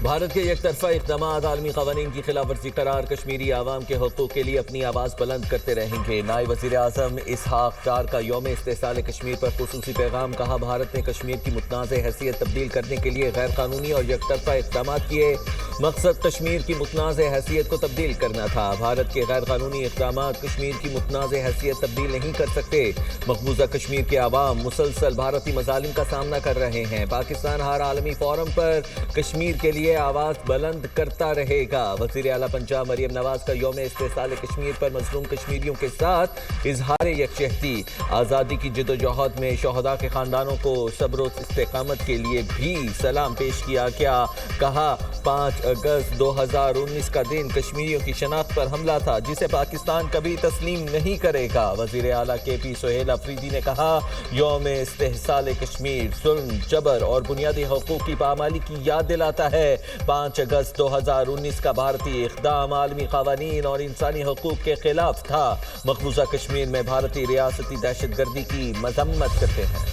بھارت کے یک طرفہ اقدامات عالمی قوانین کی خلاف ورزی قرار، کشمیری عوام کے حقوق کے لیے اپنی آواز بلند کرتے رہیں گے۔ نائب وزیر اعظم اسحاق ڈار کا یوم استحصال کشمیر پر خصوصی پیغام، کہا بھارت نے کشمیر کی متنازع حیثیت تبدیل کرنے کے لیے غیر قانونی اور یک طرفہ اقدامات کیے۔ مقصد کشمیر کی متنازع حیثیت کو تبدیل کرنا تھا۔ بھارت کے غیر قانونی اقدامات کشمیر کی متنازع حیثیت تبدیل نہیں کر سکتے۔ مقبوضہ کشمیر کے عوام مسلسل بھارتی مظالم کا سامنا کر رہے ہیں۔ پاکستان ہر عالمی فورم پر کشمیر کے لیے آواز بلند کرتا رہے گا۔ وزیر اعلیٰ پنجاب مریم نواز کا یوم استحصال کشمیر پر مظلوم کشمیریوں کے ساتھ اظہار یکجہتی، آزادی کی جدوجہد میں شہداء کے خاندانوں کو صبر و استقامت کے لیے بھی سلام پیش کیا گیا۔ کہا 5 اگست 2019 کا دن کشمیریوں کی شناخت پر حملہ تھا جسے پاکستان کبھی تسلیم نہیں کرے گا۔ وزیر اعلیٰ KP سہیل آفریدی نے کہا یوم استحصال کشمیر ظلم، جبر اور بنیادی حقوق کی پامالی کی یاد دلاتا ہے۔ 5 اگست 2019 کا بھارتی اقدام عالمی قوانین اور انسانی حقوق کے خلاف تھا۔ مقبوضہ کشمیر میں بھارتی ریاستی دہشت گردی کی مذمت کرتے ہیں۔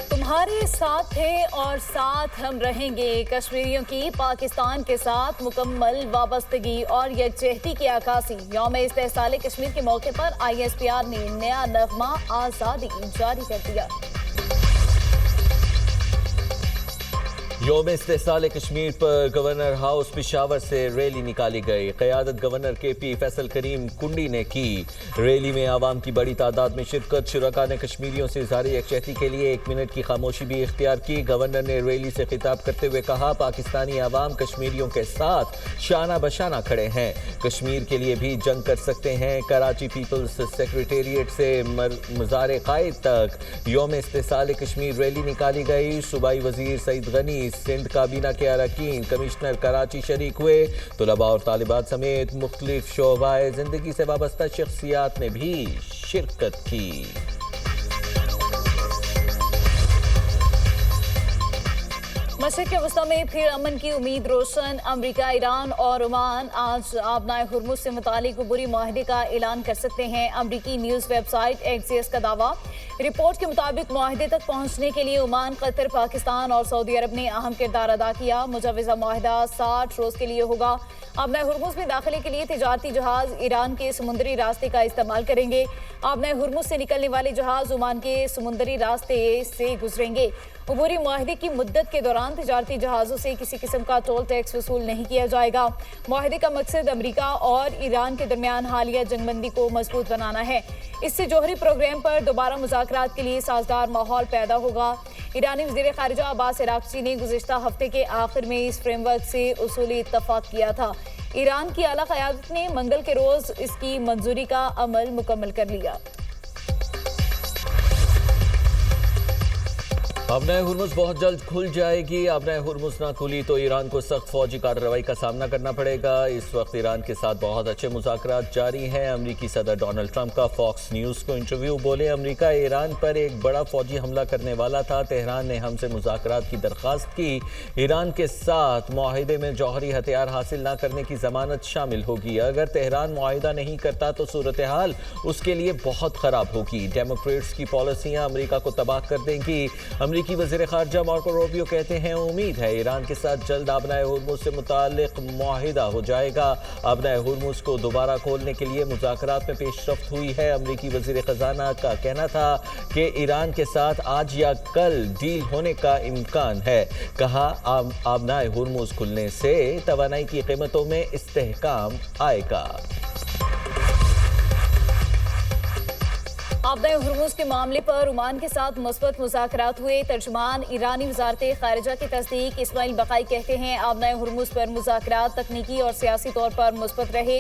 تمہارے ساتھ تھے اور ساتھ ہم رہیں گے، کشمیریوں کی پاکستان کے ساتھ مکمل وابستگی اور یکجہتی کی عکاسی۔ یوم استحصال کشمیر کے موقع پر ISPR نے نیا نغمہ آزادی جاری کر دیا۔ یوم استحصال کشمیر پر گورنر ہاؤس پشاور سے ریلی نکالی گئی۔ قیادت گورنر KP فیصل کریم کنڈی نے کی۔ ریلی میں عوام کی بڑی تعداد میں شرکت، شرکاء نے کشمیریوں سے اظہار یکجہتی کے لیے 1 منٹ کی خاموشی بھی اختیار کی۔ گورنر نے ریلی سے خطاب کرتے ہوئے کہا پاکستانی عوام کشمیریوں کے ساتھ شانہ بشانہ کھڑے ہیں، کشمیر کے لیے بھی جنگ کر سکتے ہیں۔ کراچی پیپلز سیکریٹریٹ سے مزار قائد تک یوم استحصال کشمیر ریلی نکالی گئی۔ صوبائی وزیر سعید غنی، سندھ کابینہ کے اراکین، کمشنر کراچی شریک ہوئے۔ طلباء اور طالبات سمیت مختلف شعبۂ زندگی سے وابستہ شخصیات نے بھی شرکت کی۔ مشرق وسطیٰ میں پھر امن کی امید روشن، امریکہ، ایران اور عمان آج آبنائے ہرمز سے متعلق عبوری معاہدے کا اعلان کر سکتے ہیں۔ امریکی نیوز ویب سائٹ ایکسیس کا دعویٰ، رپورٹ کے مطابق معاہدے تک پہنچنے کے لیے عمان، قطر، پاکستان اور سعودی عرب نے اہم کردار ادا کیا۔ مجوزہ معاہدہ 60 روز کے لیے ہوگا۔ آبنائے ہرمز میں داخلے کے لیے تجارتی جہاز ایران کے سمندری راستے کا استعمال کریں گے۔ آبنائے ہرمز سے نکلنے والے جہاز عمان کے سمندری راستے سے گزریں گے۔ عبوری معاہدے کی مدت کے دوران تجارتی جہازوں سے کسی قسم کا ٹول ٹیکس وصول نہیں کیا جائے گا۔ معاہدے کا مقصد امریکہ اور ایران کے درمیان حالیہ جنگ بندی کو مضبوط بنانا ہے۔ اس سے جوہری پروگرام پر دوبارہ مذاکرات کے لیے سازگار ماحول پیدا ہوگا۔ ایرانی وزیر خارجہ عباس عراقچی نے گزشتہ ہفتے کے آخر میں اس فریم ورک سے اصولی اتفاق کیا تھا۔ ایران کی اعلیٰ قیادت نے منگل کے روز اس کی منظوری کا عمل مکمل کر لیا۔ آبنائے ہرمز بہت جلد کھل جائے گی۔ آبنائے ہرمز نہ کھلی تو ایران کو سخت فوجی کارروائی کا سامنا کرنا پڑے گا۔ اس وقت ایران کے ساتھ بہت اچھے مذاکرات جاری ہیں۔ امریکی صدر ڈونلڈ ٹرمپ کا فاکس نیوز کو انٹرویو، بولے امریکہ ایران پر ایک بڑا فوجی حملہ کرنے والا تھا، تہران نے ہم سے مذاکرات کی درخواست کی۔ ایران کے ساتھ معاہدے میں جوہری ہتھیار حاصل نہ کرنے کی ضمانت شامل ہوگی۔ اگر تہران معاہدہ نہیں کرتا تو صورتحال اس کے لیے بہت خراب ہوگی۔ ڈیموکریٹس کی پالیسیاں امریکہ کو تباہ کر دیں گی۔ امریکی وزیر خارجہ مارکو روبیو کہتے ہیں امید ہے ایران کے ساتھ جلد آبنائے ہرمز سے متعلق معاہدہ ہو جائے گا۔ آبنائے ہرمز کو دوبارہ کھولنے کے لیے مذاکرات میں پیش رفت ہوئی ہے۔ امریکی وزیر خزانہ کا کہنا تھا کہ ایران کے ساتھ آج یا کل ڈیل ہونے کا امکان ہے۔ کہا آبنائے ہرمز کھلنے سے توانائی کی قیمتوں میں استحکام آئے گا۔ آبنائے ہرمز کے معاملے پر عمان کے ساتھ مثبت مذاکرات ہوئے۔ ترجمان ایرانی وزارت خارجہ کی تصدیق اسماعیل بقائی کہتے ہیں آبنائے ہرمز پر مذاکرات تکنیکی اور سیاسی طور پر مثبت رہے۔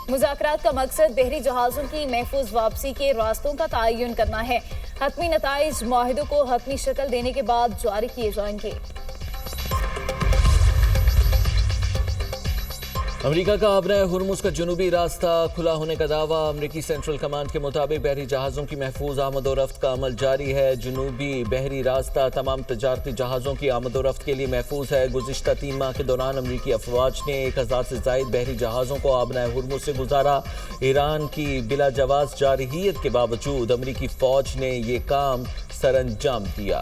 مذاکرات کا مقصد بحری جہازوں کی محفوظ واپسی کے راستوں کا تعین کرنا ہے۔ حتمی نتائج معاہدوں کو حتمی شکل دینے کے بعد جاری کیے جائیں گے۔ امریکہ کا آبنائے ہرمز کا جنوبی راستہ کھلا ہونے کا دعویٰ۔ امریکی سینٹرل کمانڈ کے مطابق بحری جہازوں کی محفوظ آمد و رفت کا عمل جاری ہے۔ جنوبی بحری راستہ تمام تجارتی جہازوں کی آمد و رفت کے لیے محفوظ ہے۔ گزشتہ 3 ماہ کے دوران امریکی افواج نے 1000 سے زائد بحری جہازوں کو آبنائے ہرمز سے گزارا۔ ایران کی بلا جواز جارحیت کے باوجود امریکی فوج نے یہ کام سر انجام دیا۔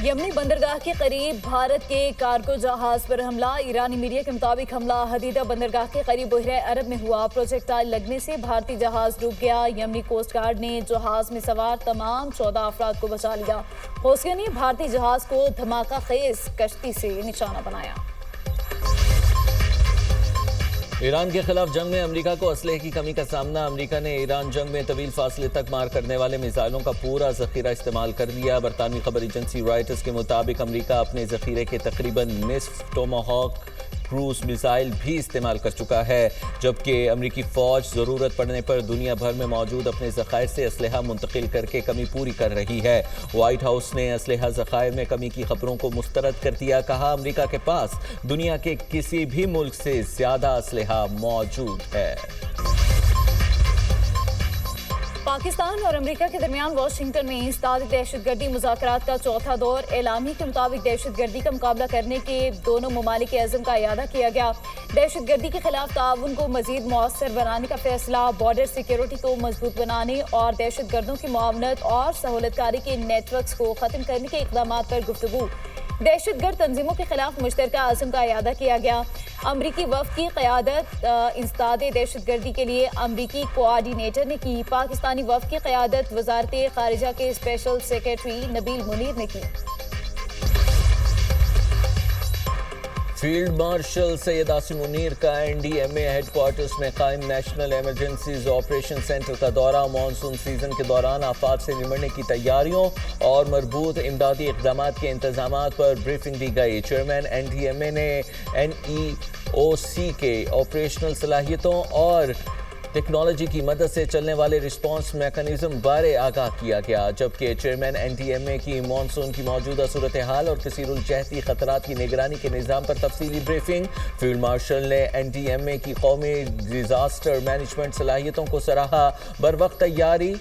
یمنی بندرگاہ کے قریب بھارت کے کارگو جہاز پر حملہ. ایرانی میڈیا کے مطابق حملہ حدیدہ بندرگاہ کے قریب بحیرہ عرب میں ہوا. پروجیکٹائل لگنے سے بھارتی جہاز ڈوب گیا. یمنی کوسٹ گارڈ نے جہاز میں سوار تمام 14 افراد کو بچا لیا. حوثیوں نے بھارتی جہاز کو دھماکہ خیز کشتی سے نشانہ بنایا. ایران کے خلاف جنگ میں امریکہ کو اسلحے کی کمی کا سامنا. امریکہ نے ایران جنگ میں طویل فاصلے تک مار کرنے والے میزائلوں کا پورا ذخیرہ استعمال کر لیا. برطانوی خبر ایجنسی رائٹرز کے مطابق امریکہ اپنے ذخیرے کے تقریباً نصف ٹوماہاک کروز میزائل بھی استعمال کر چکا ہے، جبکہ امریکی فوج ضرورت پڑنے پر دنیا بھر میں موجود اپنے ذخائر سے اسلحہ منتقل کر کے کمی پوری کر رہی ہے. وائٹ ہاؤس نے اسلحہ ذخائر میں کمی کی خبروں کو مسترد کر دیا. کہا امریکہ کے پاس دنیا کے کسی بھی ملک سے زیادہ اسلحہ موجود ہے. پاکستان اور امریکہ کے درمیان واشنگٹن میں ازداد دہشت گردی مذاکرات کا چوتھا دور. اعلامیے کے مطابق دہشت گردی کا مقابلہ کرنے کے دونوں ممالک کے عزم کا اعادہ کیا گیا. دہشت گردی کے خلاف تعاون کو مزید مؤثر بنانے کا فیصلہ، بارڈر سیکیورٹی کو مضبوط بنانے اور دہشت گردوں کی معاونت اور سہولت کاری کے نیٹ ورکس کو ختم کرنے کے اقدامات پر گفتگو. دہشت گرد تنظیموں کے خلاف مشترکہ عزم کا اعادہ کیا گیا. امریکی وفد کی قیادت انسداد دہشت گردی کے لیے امریکی کوآرڈینیٹر نے کی. پاکستانی وفد کی قیادت وزارت خارجہ کے اسپیشل سیکریٹری نبیل منیر نے کی. فیلڈ مارشل سید عاصم منیر کا NDMA ہیڈ کوارٹرز میں قائم نیشنل ایمرجنسیز آپریشن سینٹر کا دورہ. مانسون سیزن کے دوران آفات سے نمٹنے کی تیاریوں اور مربوط امدادی اقدامات کے انتظامات پر بریفنگ دی گئی. چیئرمین NDMA نے NEOC کے آپریشنل صلاحیتوں اور ٹیکنالوجی کی مدد سے چلنے والے رسپانس میکانزم بارے آگاہ کیا گیا، جبکہ چیئرمین NDMA کی مانسون کی موجودہ صورتحال اور کثیر الجہتی خطرات کی نگرانی کے نظام پر تفصیلی بریفنگ. فیلڈ مارشل نے NDMA کی قومی ڈیزاسٹر مینجمنٹ صلاحیتوں کو سراہا. بروقت تیاری،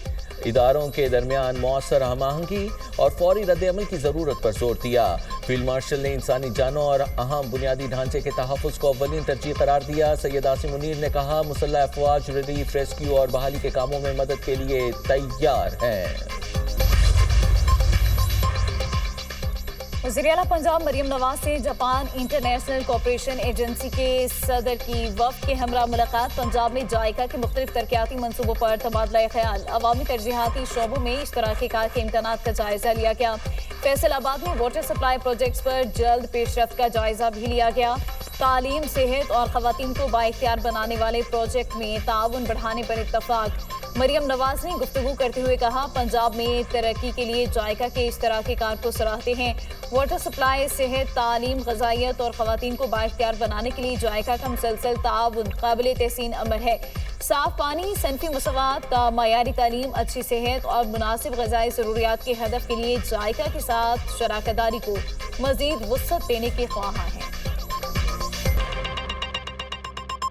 اداروں کے درمیان مؤثر ہم آہنگی اور فوری رد عمل کی ضرورت پر زور دیا. فیلڈ مارشل نے انسانی جانوں اور اہم بنیادی ڈھانچے کے تحفظ کو اولین ترجیح قرار دیا. سید عاصم منیر نے کہا مسلح افواج ریلیف، ریسکیو اور بحالی کے کاموں میں مدد کے لیے تیار ہیں. وزیراعلیٰ پنجاب مریم نواز سے جاپان انٹرنیشنل کوآپریشن ایجنسی کے صدر کی وفد کے ہمراہ ملاقات. پنجاب میں جائکا کے مختلف ترقیاتی منصوبوں پر تبادلہ خیال. عوامی ترجیحاتی شعبوں میں اشتراکی کار کے امکانات کا جائزہ لیا گیا. فیصل آباد میں واٹر سپلائی پروجیکٹس پر جلد پیش رفت کا جائزہ بھی لیا گیا. تعلیم، صحت اور خواتین کو بااختیار بنانے والے پروجیکٹ میں تعاون بڑھانے پر اتفاق. مریم نواز نے گفتگو کرتے ہوئے کہا پنجاب میں ترقی کے لیے جائکا کے اشتراکی کار کو سراہتے ہیں. واٹر سپلائی، صحت، تعلیم، غذائیت اور خواتین کو بااختیار بنانے کے لیے جائکا کا مسلسل تعاون قابل تحسین امر ہے. صاف پانی، صنفی مساوات، معیاری تعلیم، اچھی صحت اور مناسب غذائی ضروریات کے ہدف کے لیے جائکا کے ساتھ شراکت داری کو مزید وسعت دینے کے خواہاں ہیں.